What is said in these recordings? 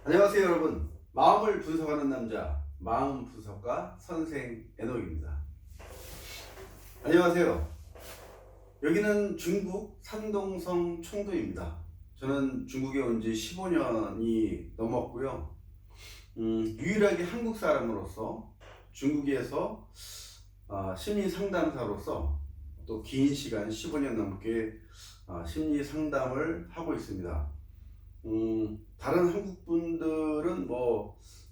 안녕하세요 여러분. 마음을 분석하는 남자 마음 분석가 선생 에녹입니다. 안녕하세요. 여기는 중국 산동성 청도입니다. 저는 중국에 온 지 15년이 넘었고요. 유일하게 한국 사람으로서 중국에서 심리 상담사로서 또 긴 시간 15년 넘게 심리 상담을 하고 있습니다. 다른 한국 분들은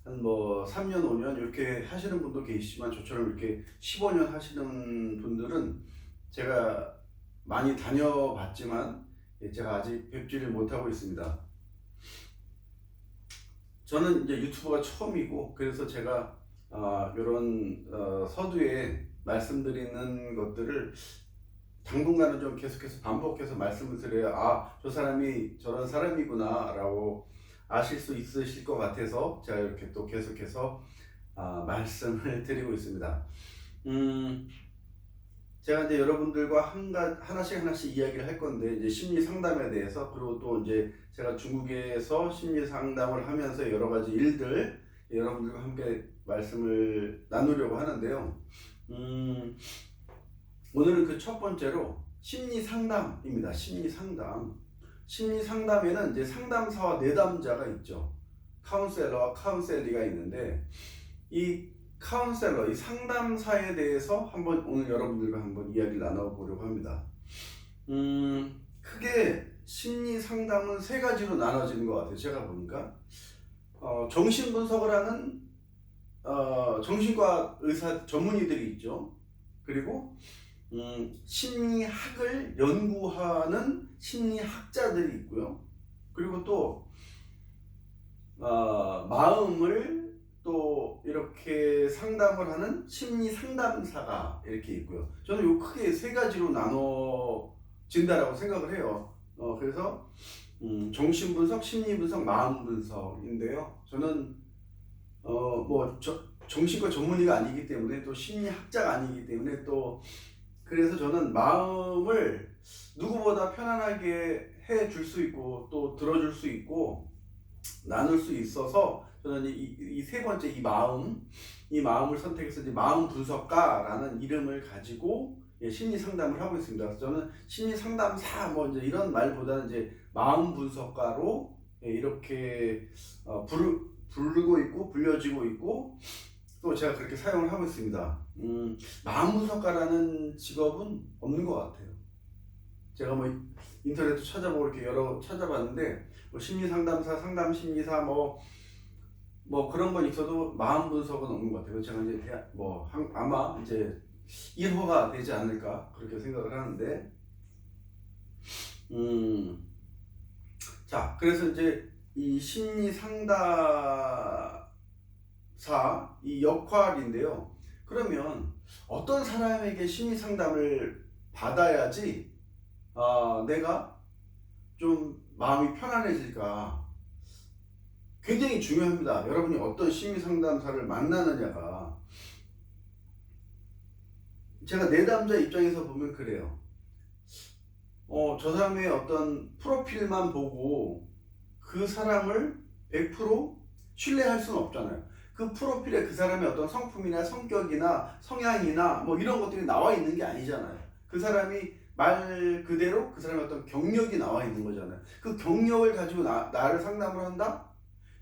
한 3년, 5년 이렇게 하시는 분도 계시지만 저처럼 이렇게 15년 하시는 분들은 제가 많이 다녀봤지만 제가 아직 뵙지를 못하고 있습니다. 저는 이제 유튜브가 처음이고 그래서 제가 이런 서두에 말씀드리는 것들을 당분간은 좀 계속해서 반복해서 말씀을 드려야 저 사람이 저런 사람이구나 라고 아실 수 있으실 것 같아서 제가 이렇게 또 계속해서 말씀을 드리고 있습니다. 제가 이제 여러분들과 하나씩 이야기를 할 건데 이제 심리 상담에 대해서, 그리고 또 이제 제가 중국에서 심리 상담을 하면서 여러 가지 일들 여러분들과 함께 말씀을 나누려고 하는데요. 오늘은 그 첫 번째로 심리 상담입니다. 심리 상담. 심리 상담에는 이제 상담사와 내담자가 있죠. 카운셀러와 카운셀리가 있는데 이 카운셀러, 이 상담사에 대해서 한번 오늘 여러분들과 한번 이야기를 나눠보려고 합니다. 크게 심리 상담은 세 가지로 나눠지는 것 같아요. 제가 보니까 정신분석을 하는 정신과 의사 전문의들이 있죠. 그리고 심리학을 연구하는 심리학자들이 있고요. 그리고 또 마음을 또 이렇게 상담을 하는 심리 상담사가 이렇게 있고요. 저는 요 크게 세 가지로 나눠진다라고 생각을 해요. 그래서 정신분석, 심리분석, 마음분석인데요. 저는 정신과 전문의가 아니기 때문에, 또 심리학자가 아니기 때문에, 또 그래서 저는 마음을 누구보다 편안하게 해줄 수 있고 또 들어줄 수 있고 나눌 수 있어서 저는 이 세 번째 이 마음을 선택해서 이제 마음 분석가라는 이름을 가지고 심리 상담을 하고 있습니다. 그래서 저는 심리 상담사 이제 이런 말보다는 이제 마음 분석가로 이렇게 부르고 있고 불려지고 있고 또 제가 그렇게 사용을 하고 있습니다. 마음 분석가라는 직업은 없는 것 같아요. 제가 인터넷도 찾아보고 이렇게 여러 찾아봤는데 심리 상담사, 상담 심리사 그런 건 있어도 마음 분석은 없는 것 같아요. 제가 이제 아마 이제 1호가 되지 않을까 그렇게 생각을 하는데 자, 그래서 이제 이 심리 상담사 이 역할인데요. 그러면 어떤 사람에게 심리 상담을 받아야지 내가 좀 마음이 편안해질까? 굉장히 중요합니다. 여러분이 어떤 심리 상담사를 만나느냐가. 제가 내담자 입장에서 보면 그래요. 저 사람의 어떤 프로필만 보고 그 사람을 100% 신뢰할 수는 없잖아요. 그 프로필에 그 사람의 어떤 성품이나 성격이나 성향이나 이런 것들이 나와 있는 게 아니잖아요. 그 사람이 말 그대로 그 사람의 어떤 경력이 나와 있는 거잖아요. 그 경력을 가지고 나를 상담을 한다?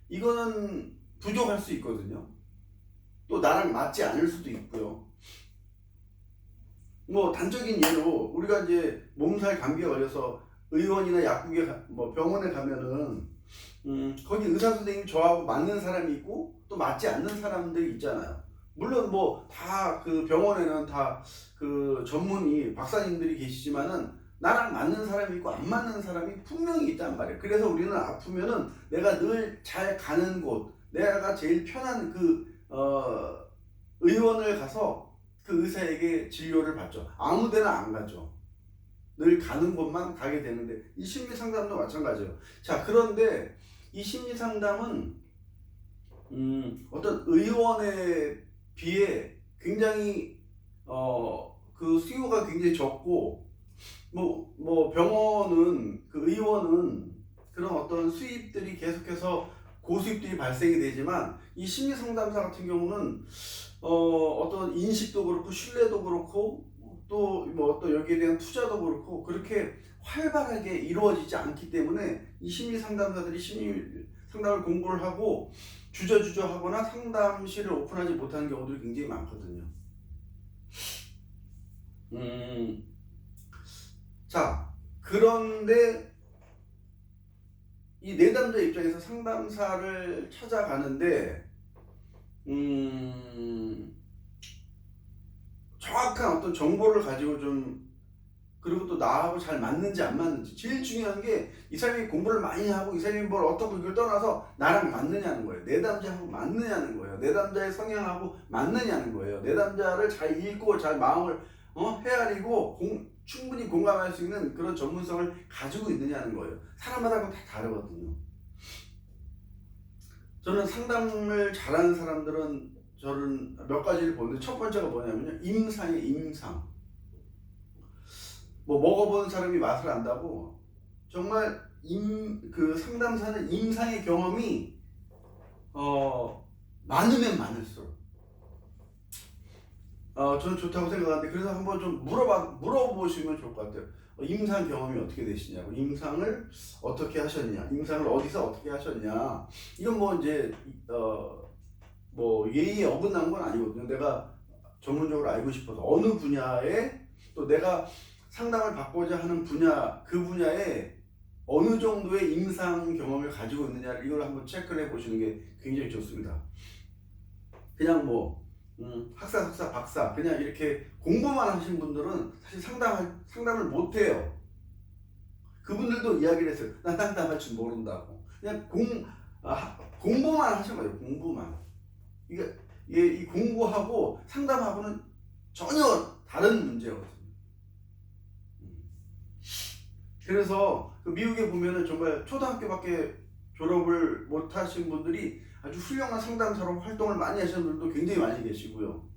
이거는 부족할 수 있거든요. 또 나랑 맞지 않을 수도 있고요. 단적인 예로 우리가 이제 몸살 감기에 걸려서 의원이나 약국에 병원에 가면은 거기 의사 선생님이 저하고 맞는 사람이 있고 또 맞지 않는 사람들이 있잖아요. 물론 다 그 병원에는 다 그 전문의 박사님들이 계시지만은 나랑 맞는 사람이 있고 안 맞는 사람이 분명히 있단 말이에요. 그래서 우리는 아프면은 내가 늘 잘 가는 곳, 내가 제일 편한 그 의원을 가서 그 의사에게 진료를 받죠. 아무 데나 안 가죠. 늘 가는 곳만 가게 되는데 이 심리 상담도 마찬가지예요. 자, 그런데 이 심리 상담은 어떤 의원에 비해 굉장히 그 수요가 굉장히 적고 병원은 그 의원은 그런 어떤 수입들이 계속해서 고수입들이 발생이 되지만 이 심리 상담사 같은 경우는 어떤 인식도 그렇고 신뢰도 그렇고 또 뭐 어떤 여기에 대한 투자도 그렇고 그렇게 활발하게 이루어지지 않기 때문에 이 심리 상담사들이 심리 상담을 공부를 하고 주저주저 하거나 상담실을 오픈하지 못하는 경우들이 굉장히 많거든요. 자, 그런데 이 내담자 입장에서 상담사를 찾아가는데 정확한 어떤 정보를 가지고 좀 그리고 또 나하고 잘 맞는지 안 맞는지 제일 중요한 게 이 사람이 공부를 많이 하고 이 사람이 뭘 어떤 걸 떠나서 나랑 맞느냐는 거예요. 내담자하고 맞느냐는 거예요. 내담자의 성향하고 맞느냐는 거예요. 내담자를 잘 읽고 잘 마음을 헤아리고 충분히 공감할 수 있는 그런 전문성을 가지고 있느냐는 거예요. 사람마다 다 다르거든요. 저는 상담을 잘하는 사람들은 저는 몇 가지를 보는데 첫 번째가 뭐냐면요. 임상이에요. 임상. 뭐 먹어보는 사람이 맛을 안다고 정말 그 상담사는 임상의 경험이 많으면 많을수록 저는 좋다고 생각하는데 그래서 한번 좀 물어보시면 좋을 것 같아요. 임상 경험이 어떻게 되시냐고, 임상을 어떻게 하셨냐, 임상을 어디서 어떻게 하셨냐. 이건 뭐 이제 뭐 예의에 어긋난 건 아니거든요. 내가 전문적으로 알고 싶어서 어느 분야에 또 내가 상담을 받고자 하는 분야, 그 분야에 어느 정도의 임상 경험을 가지고 있느냐 이걸 한번 체크를 해보시는 게 굉장히 좋습니다. 그냥 뭐 학사, 석사, 박사 그냥 이렇게 공부만 하신 분들은 사실 상담을 못해요. 그분들도 이야기를 했어요. 난 상담할 줄 모른다고. 그냥 공부만 하신 거예요. 공부만. 이 공부하고 상담하고는 전혀 다른 문제거든요. 그래서 그 미국에 보면은 정말 초등학교밖에 졸업을 못 하신 분들이 아주 훌륭한 상담사로 활동을 많이 하시는 분들도 굉장히 많이 계시고요.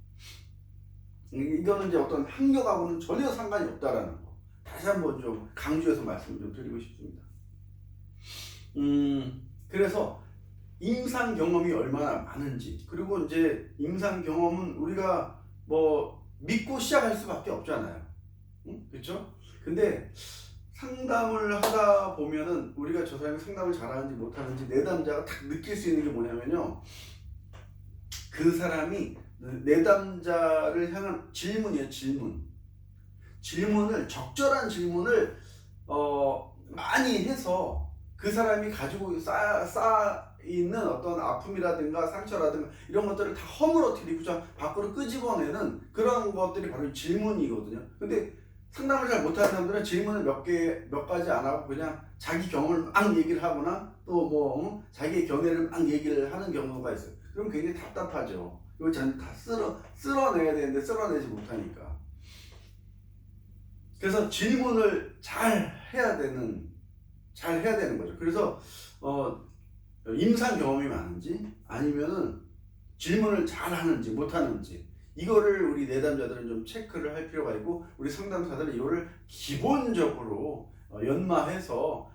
이거는 이제 어떤 학력하고는 전혀 상관이 없다라는 거. 다시 한번 좀 강조해서 말씀을 좀 드리고 싶습니다. 그래서 임상 경험이 얼마나 많은지, 그리고 이제 임상 경험은 우리가 뭐 믿고 시작할 수밖에 없잖아요. 그렇죠? 근데 상담을 하다 보면은 우리가 저 사람이 상담을 잘하는지 못하는지 내담자가 딱 느낄 수 있는 게 뭐냐면요. 그 사람이 내담자를 향한 질문이에요. 질문을 적절한 질문을 많이 해서 그 사람이 가지고 쌓이는 어떤 아픔이라든가 상처라든가 이런 것들을 다 허물어뜨리고 밖으로 끄집어내는 그런 것들이 바로 질문이거든요. 근데 상담을 잘 못하는 사람들은 질문을 몇 가지 안 하고 그냥 자기 경험을 막 얘기를 하거나 또 뭐 자기의 견해를 막 얘기를 하는 경우가 있어요. 그럼 굉장히 답답하죠. 이걸 다 쓸어내야 되는데 쓸어내지 못하니까. 그래서 질문을 잘 해야 되는 거죠. 그래서 임상 경험이 많은지 아니면은 질문을 잘 하는지 못하는지 이거를 우리 내담자들은 좀 체크를 할 필요가 있고 우리 상담사들은 이거를 기본적으로 연마해서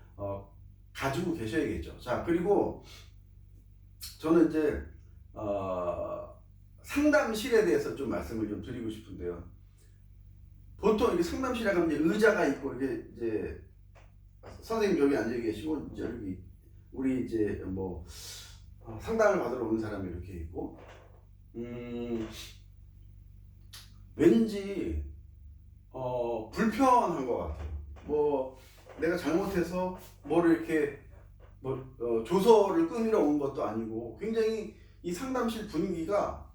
가지고 계셔야겠죠. 자, 그리고 저는 이제 상담실에 대해서 좀 말씀을 좀 드리고 싶은데요. 보통 이렇게 상담실에 가면 이제 의자가 있고 이제 선생님 여기 앉아 계시고 이제 여기 우리 이제 뭐 상담을 받으러 오는 사람이 이렇게 있고 왠지 불편한 것 같아요. 뭐 내가 잘못해서 뭐를 이렇게 조서를 끊으러 온 것도 아니고 굉장히 이 상담실 분위기가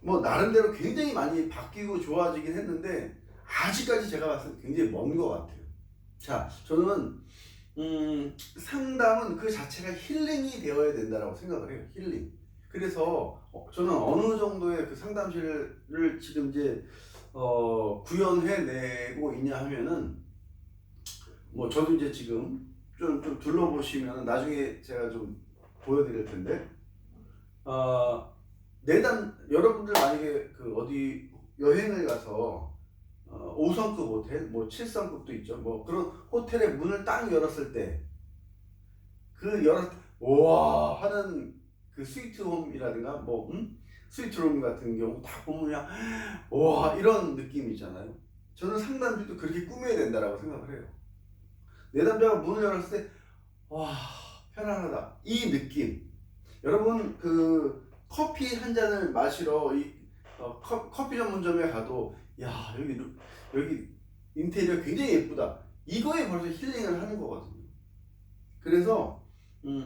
뭐 나름대로 굉장히 많이 바뀌고 좋아지긴 했는데 아직까지 제가 봤을 때 굉장히 먼 것 같아요. 자, 저는 상담은 그 자체가 힐링이 되어야 된다고 생각을 해요. 힐링. 그래서 저는 어느 정도의 그 상담실을 지금 이제 구현해내고 있냐 하면은 뭐 저도 이제 지금 좀 둘러보시면 나중에 제가 좀 보여드릴 텐데 여러분들 만약에 그 어디 여행을 가서 5성급 호텔, 뭐 7성급도 있죠. 뭐 그런 호텔의 문을 딱 열었을 때 와 하는 그 스위트홈이라든가 뭐 스위트룸 같은 경우 다 보면 그냥 와 이런 느낌이잖아요. 저는 상담실도 그렇게 꾸며야 된다라고 생각을 해요. 내담자가 문을 열었을 때 와 편안하다 이 느낌. 여러분 그 커피 한 잔을 마시러 커피 전문점에 가도 야 여기 인테리어 굉장히 예쁘다 이거에 벌써 힐링을 하는 거거든요. 그래서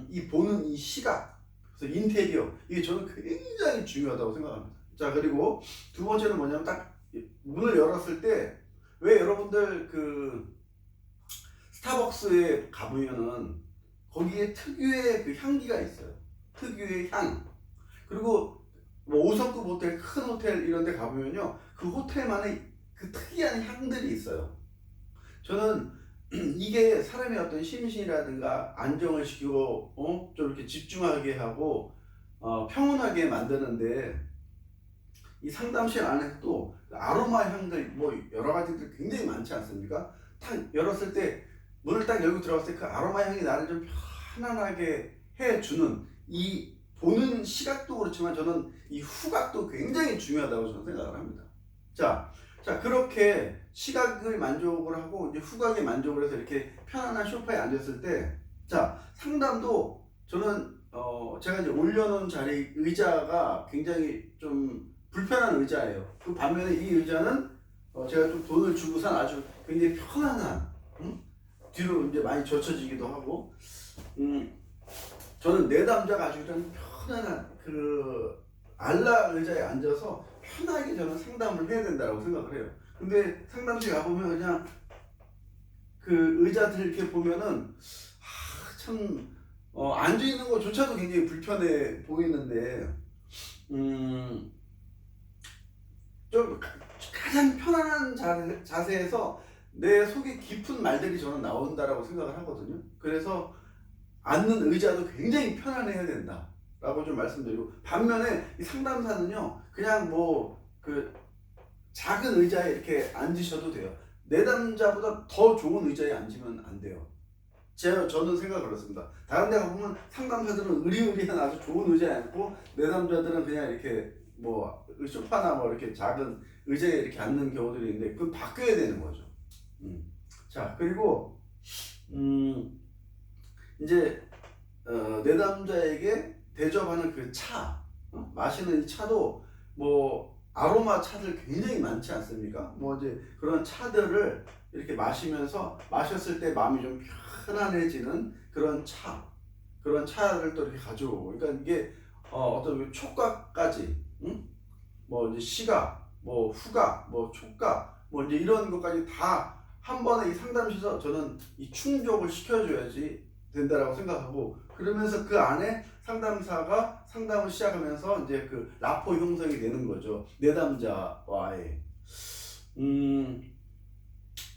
이 보는 이 시각, 그래서 인테리어 이게 저는 굉장히 중요하다고 생각합니다. 자 그리고 두 번째는 뭐냐면 딱 문을 열었을 때 왜 여러분들 그 스타벅스에 가보면은 거기에 특유의 그 향기가 있어요. 특유의 향. 그리고 뭐 5성급 호텔, 큰 호텔 이런 데 가보면요. 그 호텔만의 그 특이한 향들이 있어요. 저는 이게 사람의 어떤 심신이라든가 안정을 시키고 좀 이렇게 집중하게 하고 평온하게 만드는데 이 상담실 안에서도 아로마 향들 뭐 여러 가지들 굉장히 많지 않습니까? 딱 열었을 때 문을 딱 열고 들어갔을 때 그 아로마 향이 나를 좀 편안하게 해주는 이 보는 시각도 그렇지만 저는 이 후각도 굉장히 중요하다고 저는 생각을 합니다. 자 그렇게 시각을 만족을 하고 이제 후각에 만족을 해서 이렇게 편안한 소파에 앉았을 때 자 상담도 저는 제가 이제 올려놓은 자리 의자가 굉장히 좀 불편한 의자예요. 그 반면에 이 의자는 제가 좀 돈을 주고 산 아주 굉장히 편안한 뒤로 이제 많이 젖혀지기도 하고 저는 내담자가 아주 그냥 편안한 그 안락 의자에 앉아서 편하게 저는 상담을 해야 된다고 생각을 해요. 근데 상담실 가보면 그냥 그 의자들 이렇게 보면은 참 앉아 있는 것조차도 굉장히 불편해 보이는데 좀 가장 편안한 자세에서 내 속에 깊은 말들이 저는 나온다라고 생각을 하거든요. 그래서 앉는 의자도 굉장히 편안해야 된다 라고 좀 말씀드리고 반면에 이 상담사는요 그냥 뭐 그 작은 의자에 이렇게 앉으셔도 돼요. 내담자보다 더 좋은 의자에 앉으면 안 돼요. 저는 생각을 그렇습니다. 다른 데 가보면 상담사들은 의리의리한 아주 좋은 의자에 앉고 내담자들은 그냥 이렇게 뭐 소파나 뭐 이렇게 작은 의자에 이렇게 앉는 경우들이 있는데 그건 바뀌어야 되는 거죠. 자 그리고 이제 내담자에게 대접하는 그 차, 마시는 이 차도 뭐 아로마 차들 굉장히 많지 않습니까? 뭐 이제 그런 차들을 이렇게 마시면서 마셨을 때 마음이 좀 편안해지는 그런 차를 또 이렇게 가져오고, 그러니까 이게 어떤 촉각까지, 뭐 이제 시각, 뭐 후각, 뭐 촉각, 뭐 이제 이런 것까지 다 한 번에 이 상담실에서 저는 이 충족을 시켜줘야지 된다라고 생각하고, 그러면서 그 안에 상담사가 상담을 시작하면서 이제 그 라포 형성이 되는 거죠. 내담자와의.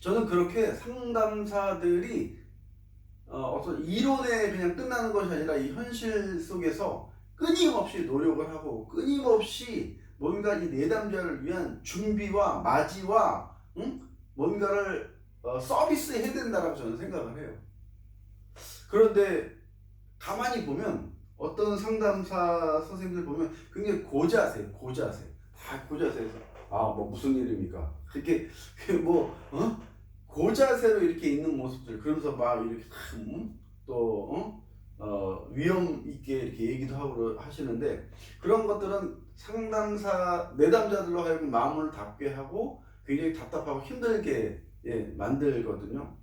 저는 그렇게 상담사들이 어떤 이론에 그냥 끝나는 것이 아니라 이 현실 속에서 끊임없이 노력을 하고 끊임없이 뭔가 이 내담자를 위한 준비와 맞이와 뭔가를 서비스해야 된다라고 저는 생각을 해요. 그런데 가만히 보면 어떤 상담사 선생님들 보면 굉장히 고자세 다 고자세에서 뭐 무슨 일입니까? 그렇게 뭐 고자세로 이렇게 있는 모습들, 그러면서 막 이렇게 또 위험 있게 이렇게 얘기도 하고 하시는데, 그런 것들은 상담사 내담자들로 하여금 마음을 닫게 하고 굉장히 답답하고 힘들게 만들거든요.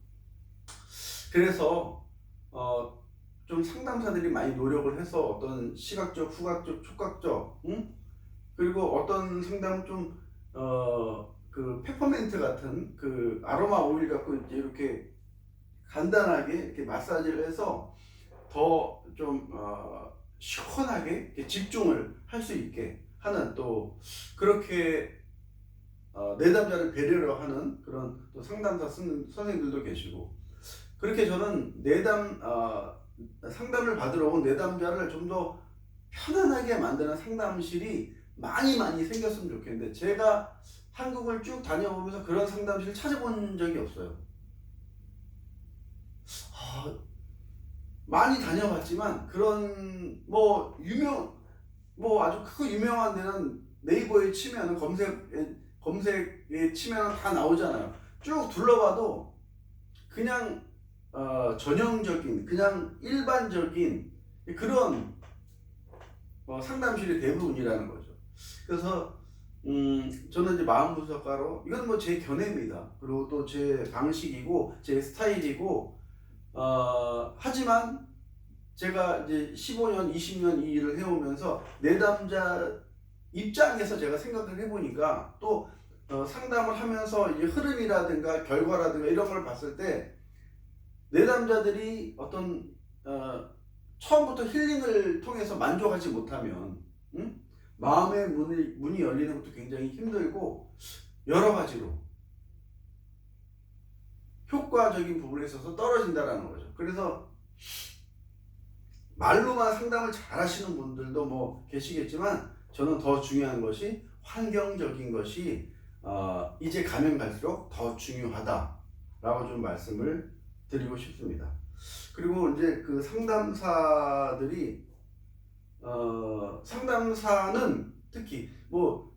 그래서 좀 상담사들이 많이 노력을 해서 어떤 시각적, 후각적, 촉각적, 그리고 어떤 상담은 좀 그 페퍼민트 같은 그 아로마 오일 갖고 이제 이렇게 간단하게 이렇게 마사지를 해서 더 좀 시원하게 집중을 할 수 있게 하는, 또 그렇게 내담자를 배려로 하는 그런 또 상담사 선생님들도 계시고, 그렇게 저는 상담을 받으러 온 내담자를 좀 더 편안하게 만드는 상담실이 많이 생겼으면 좋겠는데, 제가 한국을 쭉 다녀보면서 그런 상담실을 찾아본 적이 없어요. 많이 다녀봤지만 그런 뭐 뭐 아주 크고 유명한 데는 네이버에 치면은 검색에 치면은 다 나오잖아요. 쭉 둘러봐도 그냥 전형적인 그냥 일반적인 그런 상담실이 대부분이라는 거죠. 그래서 저는 이제 마음 분석가로 이건 뭐 제 견해입니다. 그리고 또 제 방식이고 제 스타일이고 하지만 제가 이제 15년, 20년 이 일을 해오면서 내담자 입장에서 제가 생각을 해보니까 또 상담을 하면서 이제 흐름이라든가 결과라든가 이런 걸 봤을 때 내담자들이 어떤 처음부터 힐링을 통해서 만족하지 못하면 마음의 문이 열리는 것도 굉장히 힘들고 여러 가지로 효과적인 부분에 있어서 떨어진다라는 거죠. 그래서 말로만 상담을 잘 하시는 분들도 뭐 계시겠지만 저는 더 중요한 것이 환경적인 것이 이제 가면 갈수록 더 중요하다라고 좀 말씀을 드리고 싶습니다. 그리고 이제 그 상담사는 특히 뭐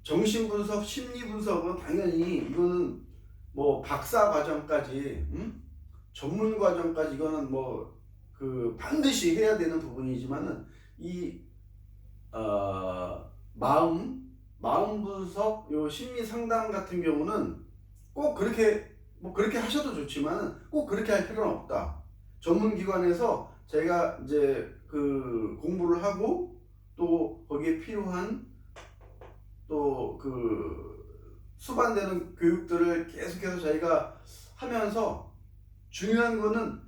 정신분석, 심리분석은 당연히 이거는 뭐 박사 과정까지 전문 과정까지 이거는 뭐 그 반드시 해야 되는 부분이지만은 이 마음 분석, 요 심리 상담 같은 경우는 꼭 그렇게 하셔도 좋지만은 꼭 그렇게 할 필요는 없다. 전문 기관에서 제가 이제 그 공부를 하고 또 거기에 필요한 또 그 수반되는 교육들을 계속해서 저희가 하면서 중요한 거는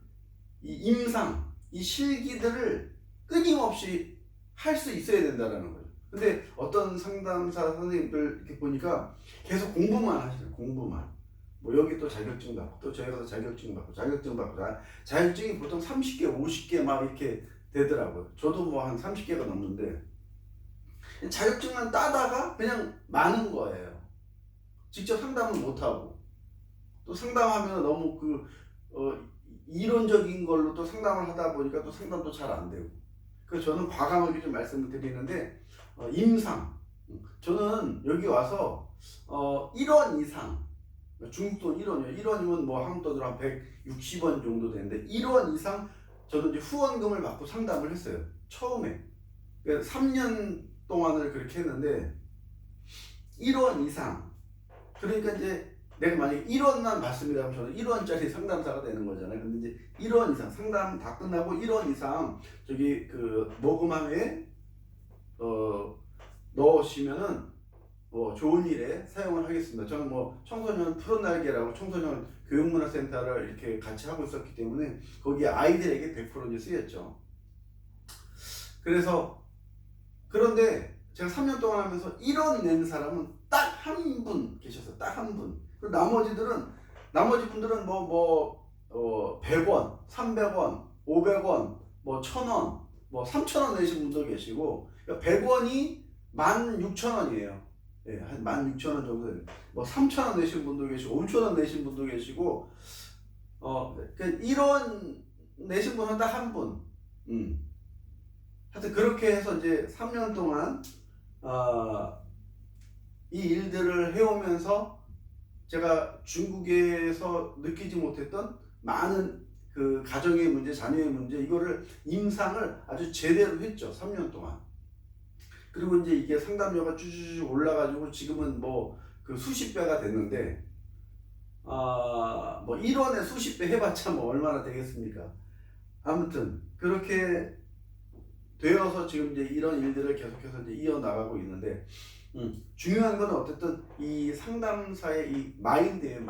이 임상, 이 실기들을 끊임없이 할 수 있어야 된다는 거예요. 근데 어떤 상담사 선생님들 이렇게 보니까 계속 공부만 하시는 공부만. 뭐 여기 또 자격증 받고 또 저희 가서 자격증 받고 자격증이 보통 30개, 50개 막 이렇게 되더라고요. 저도 뭐 한 30개가 넘는데 자격증만 따다가 그냥 많은 거예요. 직접 상담을 못하고 또 상담하면 너무 이론적인 걸로 또 상담을 하다 보니까 또 상담도 잘 안 되고. 그래서 저는 과감하게 좀 말씀을 드리는데 임상 저는 여기 와서 1원 이상 중국 돈 1원이요. 1원이면 뭐 한국 돈으로 한 160원 정도 되는데 1원 이상 저는 이제 후원금을 받고 상담을 했어요. 처음에 3년 동안을 그렇게 했는데 1원 이상 그러니까 이제 내가 만약에 1원만 받습니다. 그럼 저는 1원짜리 상담사가 되는 거잖아요. 근데 이제 1원 이상 상담 다 끝나고 1원 이상 저기 그 모금함에 넣으시면은 좋은 일에 사용을 하겠습니다. 저는 뭐 청소년 푸른 날개라고 청소년 교육문화센터를 이렇게 같이 하고 있었기 때문에 거기에 아이들에게 100% 쓰였죠. 그런데 제가 3년 동안 하면서 1원 낸 사람은 딱 한 분 계셨어요. 딱 한 분. 그리고 나머지 분들은 100원, 300원, 500원, 뭐 1000원, 뭐 3000원 내신 분도 계시고 100원이 16,000원이에요. 예, 한 16,000원 정도 돼요. 뭐 3,000원 내신 분도 계시고 5,000원 내신 분도 계시고 1원 내신 분은 딱 한 분. 하여튼 그렇게 해서 이제 3년 동안 이 일들을 해오면서 제가 중국에서 느끼지 못했던 많은 그 가정의 문제, 자녀의 문제 이거를 임상을 아주 제대로 했죠. 3년 동안. 그리고 이제 이게 상담료가 쭈쭈쭈 올라가지고 지금은 뭐 그 수십 배가 됐는데 뭐 1원에 수십 배 해봤자 뭐 얼마나 되겠습니까? 아무튼 그렇게 되어서 지금 이제 이런 일들을 계속해서 이제 이어나가고 있는데 중요한 건 어쨌든 이 상담사의 이 마인드예요.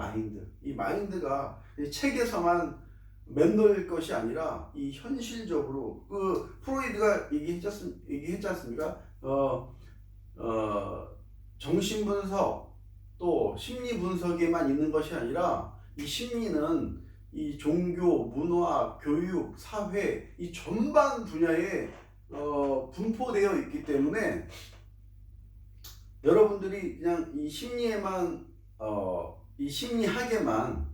이 마인드가 이 책에서만 맴돌 것이 아니라 이 현실적으로 그 프로이드가 얘기했지 않습니까? 정신분석 또 심리분석에만 있는 것이 아니라 이 심리는 이 종교, 문화, 교육, 사회 이 전반 분야에 분포되어 있기 때문에 여러분들이 그냥 이 심리에만 이 심리학에만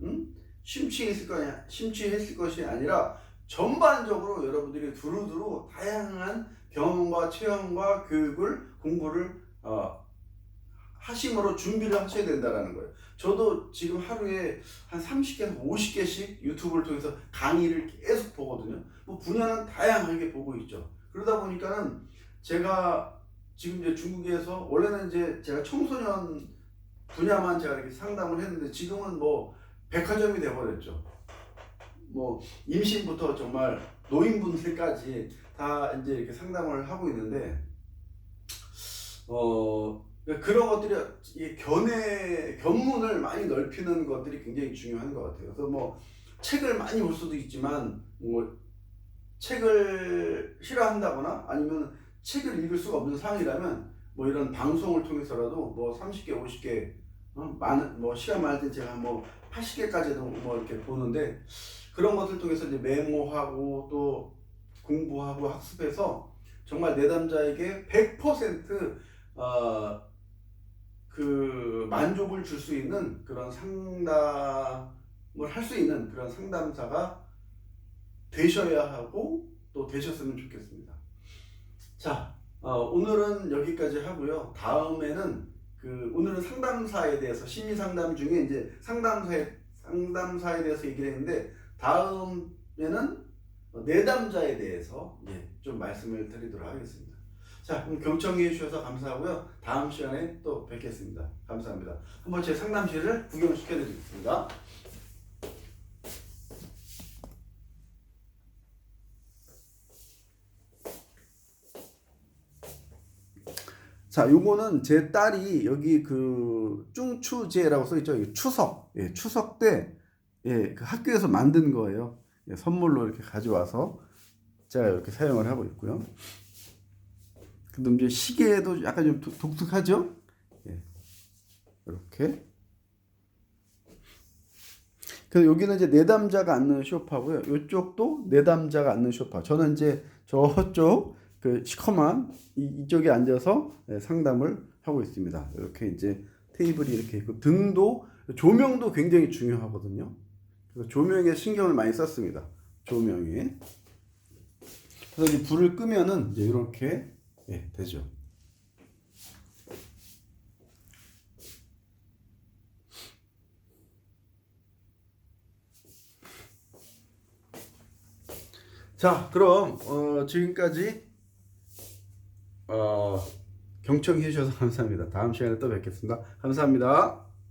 심취했을 것이 아니라 전반적으로 여러분들이 두루두루 다양한 경험과 체험과 교육을 공부를 하심으로 준비를 하셔야 된다는 거예요. 저도 지금 하루에 한 30개에서 50개씩 유튜브를 통해서 강의를 계속 보거든요. 뭐 분야는 다양하게 보고 있죠. 그러다 보니까는 제가 지금 이제 중국에서 원래는 이제 제가 청소년 분야만 제가 이렇게 상담을 했는데 지금은 뭐 백화점이 돼버렸죠. 뭐 임신부터 정말 노인분들까지 다 이제 이렇게 상담을 하고 있는데 그런 것들이 견문을 많이 넓히는 것들이 굉장히 중요한 것 같아요. 그래서 뭐 책을 많이 볼 수도 있지만 뭐 책을 싫어한다거나 아니면 책을 읽을 수가 없는 상황이라면 뭐 이런 방송을 통해서라도 뭐 30개, 50개 많은 뭐 시간 많을 때 제가 뭐 80개까지도 뭐 이렇게 보는데 그런 것들 통해서 이제 메모하고 또 공부하고 학습해서 정말 내담자에게 100% 그 만족을 줄 수 있는 그런 상담을 할 수 있는 그런 상담사가 되셔야 하고 또 되셨으면 좋겠습니다. 자, 오늘은 여기까지 하고요. 다음에는 오늘은 상담사에 대해서 심리 상담 중에 이제 상담사에 대해서 얘기를 했는데 다음에는 내담자에 대해서 좀 말씀을 드리도록 하겠습니다. 자, 그럼 경청해 주셔서 감사하고요. 다음 시간에 또 뵙겠습니다. 감사합니다. 한번 제 상담실을 구경시켜 드리겠습니다. 자, 요거는 제 딸이 여기 쭝추제라고 써있죠. 추석, 추석 때, 그 학교에서 만든 거예요. 선물로 이렇게 가져와서 제가 이렇게 사용을 하고 있고요. 그다음 이제 시계도 약간 좀 독특하죠? 이렇게. 그래서 여기는 이제 내담자가 앉는 소파고요. 이쪽도 내담자가 앉는 소파. 저는 이제 저쪽 시커먼 이쪽에 앉아서 상담을 하고 있습니다. 이렇게 이제 테이블이 이렇게 있고 등도 조명도 굉장히 중요하거든요. 그래서 조명에 신경을 많이 썼습니다. 조명에. 그래서 이제 불을 끄면은 이제 이렇게 되죠. 자, 그럼 지금까지 경청해 주셔서 감사합니다. 다음 시간에 또 뵙겠습니다. 감사합니다.